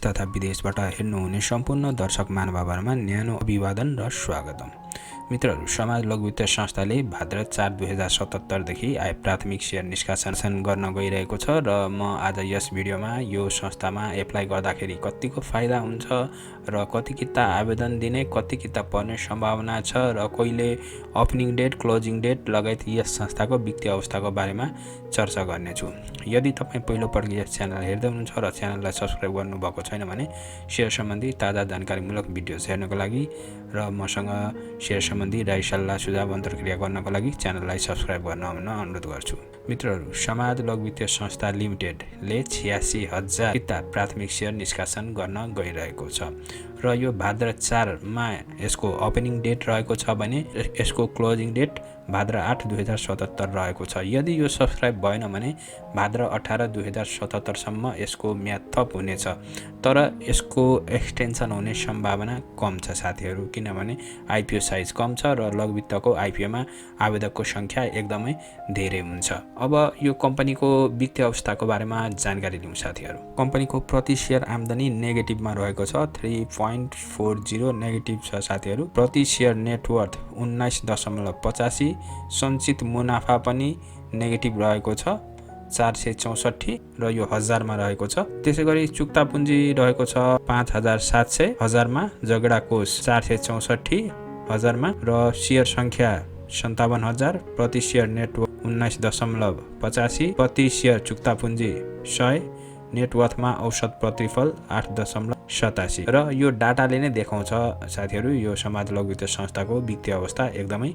तथा विदेशबाट हेर्नुहुने सम्पूर्ण दर्शक महानुभावहरुमा न्यानो अभिवादन र स्वागतम। मित्रहरू, समाज लघुवित्त संस्थाले भाद्र 4 2077 देखि प्राथमिक शेयर निष्कासन गर्न गइरहेको छ र म आज यस भिडियोमा यो संस्थामा एप्लाई गर्दाखेरि कतिको फाइदा हुन्छ र कति किता आवेदन दिने, कति किता पर्ने सम्भावना छ र कहिले ओपनिङ डेट, क्लोजिङ डेट लगायत यस संस्थाको वित्तीय अवस्थाको बारेमा चर्चा गर्नेछु। यदि तपाई पहिलो पटक यस च्यानल हेर्दै हुनुहुन्छ र च्यानललाई सब्स्क्राइब गर्नुभएको छैन भने शेयर सम्बन्धी ताजा जानकारीमूलक भिडियोज हेर्नको लागि र मसँग शेयर सम्बन्धी राय सल्लाह सुझाव अन्तर्क्रिया गर्नको लागि च्यानललाई सब्स्क्राइब गर्न अनुरोध गर्छु। मित्रहरू, समाज लघुवित्त संस्था लिमिटेडले 86,000 किता प्राथमिक शेयर निष्कासन गर्न गइरहेको छ र यो भाद्र 4 मा यसको ओपनिङ डेट रहेको छ भने यसको क्लोजिङ डेट भाद्र 8 2077 रहेको छ। यदि यो सब्स्क्राइब भएन भने भाद्र 18 2077 सम्म यसको म्याद थप हुनेछ, तर यसको एक्सटेन्सन हुने सम्भावना कम छ साथीहरू, किनभने आइपिओ साइज कम छ र लघुवित्तको आइपिओमा आवेदकको संख्या एकदमै धेरै हुन्छ। अब यो कम्पनीको वित्तीय अवस्थाको बारेमा जानकारी लिउँ साथीहरू। कम्पनीको प्रति शेयर आम्दानी नेगेटिभमा रहेको छ, 3.40 नेगेटिभ छ साथीहरू। प्रति शेयर नेटवर्थ 19.85, सञ्चित मुनाफा पनि नेगेटिभ रहेको छ 464 र यो हजारमा रहेको छ। त्यसैगरी चुक्ता पुँजी रहेको छ 5,700 हजारमा, झगडा कोष 464 हजारमा र शेयर संख्या 57,000, प्रति शेयर नेटवर्थ 19.85, प्रति शेयर चुक्ता पुँजी 100, नेटवर्थमा औसत प्रतिफल 8.87 र यो डाटाले नै देखाउँछ साथीहरू यो समाज लघुवित्त संस्थाको वित्तीय अवस्था एकदमै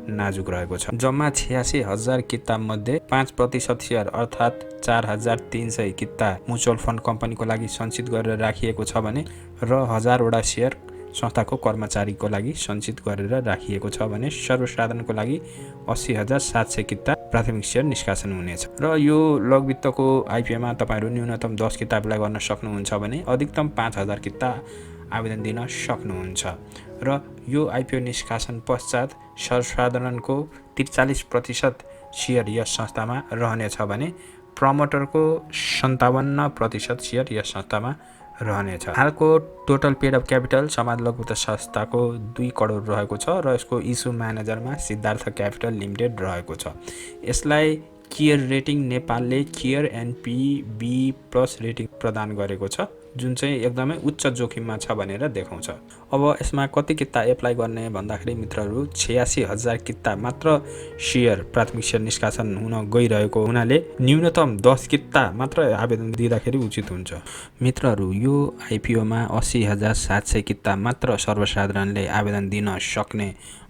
नाजुक रहेको छ। जम्मा 86,000 किता मध्ये 5% शेयर अर्थात् 4,300 किता म्युचुअल फन्ड कम्पनीको लागि सञ्चित गरेर राखिएको छ भने र 1000 वटा शेयर संस्थाको कर्मचारीको लागि सञ्चित गरेर राखिएको छ भने सर्वसाधारणको लागि 80,700 किता प्राथमिक शेयर निष्कासन हुनेछ। र यो लघुवित्तको आइपिओमा तपाईहरु न्यूनतम 10 किता एप्लाई गर्न सक्नुहुन्छ भने अधिकतम 5,000 किता आवेदन दिन सक्नुहुन्छ र यो आइपिओ निष्कासन पश्चात सर्वसाधारणको 43% शेयर यस संस्थामा रहनेछ भने प्रमोटरको 57% शेयर यस संस्थामा रहनेछ। हालको टोटल पेड अफ क्यापिटल समाज लघुवित्त संस्थाको 2 करोड रहेको छ र यसको इस्यु म्यानेजरमा सिद्धार्थ क्यापिटल लिमिटेड रहेको छ। यसलाई केयर रेटिङ नेपालले केयर NPB+ रेटिङ प्रदान गरेको छ, जुन चाहिँ एकदमै उच्च जोखिममा छ भनेर देखाउँछ। अब यसमा कति किता एप्लाई गर्ने भन्दाखेरि मित्रहरू 86,000 किता मात्र शेयर प्राथमिक शेयर निष्कासन हुन गइरहेको हुनाले न्यूनतम 10 किता मात्र आवेदन दिँदाखेरि उचित हुन्छ। मित्रहरू, यो आइपिओमा 80,700 किता मात्र सर्वसाधारणले आवेदन दिन सक्ने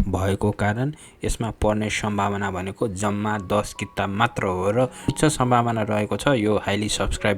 भएको कारण यसमा पर्ने सम्भावना भनेको जम्मा 10 किता मात्र हो र उच्च सम्भावना रहेको छ यो हाइली सब्स्क्राइब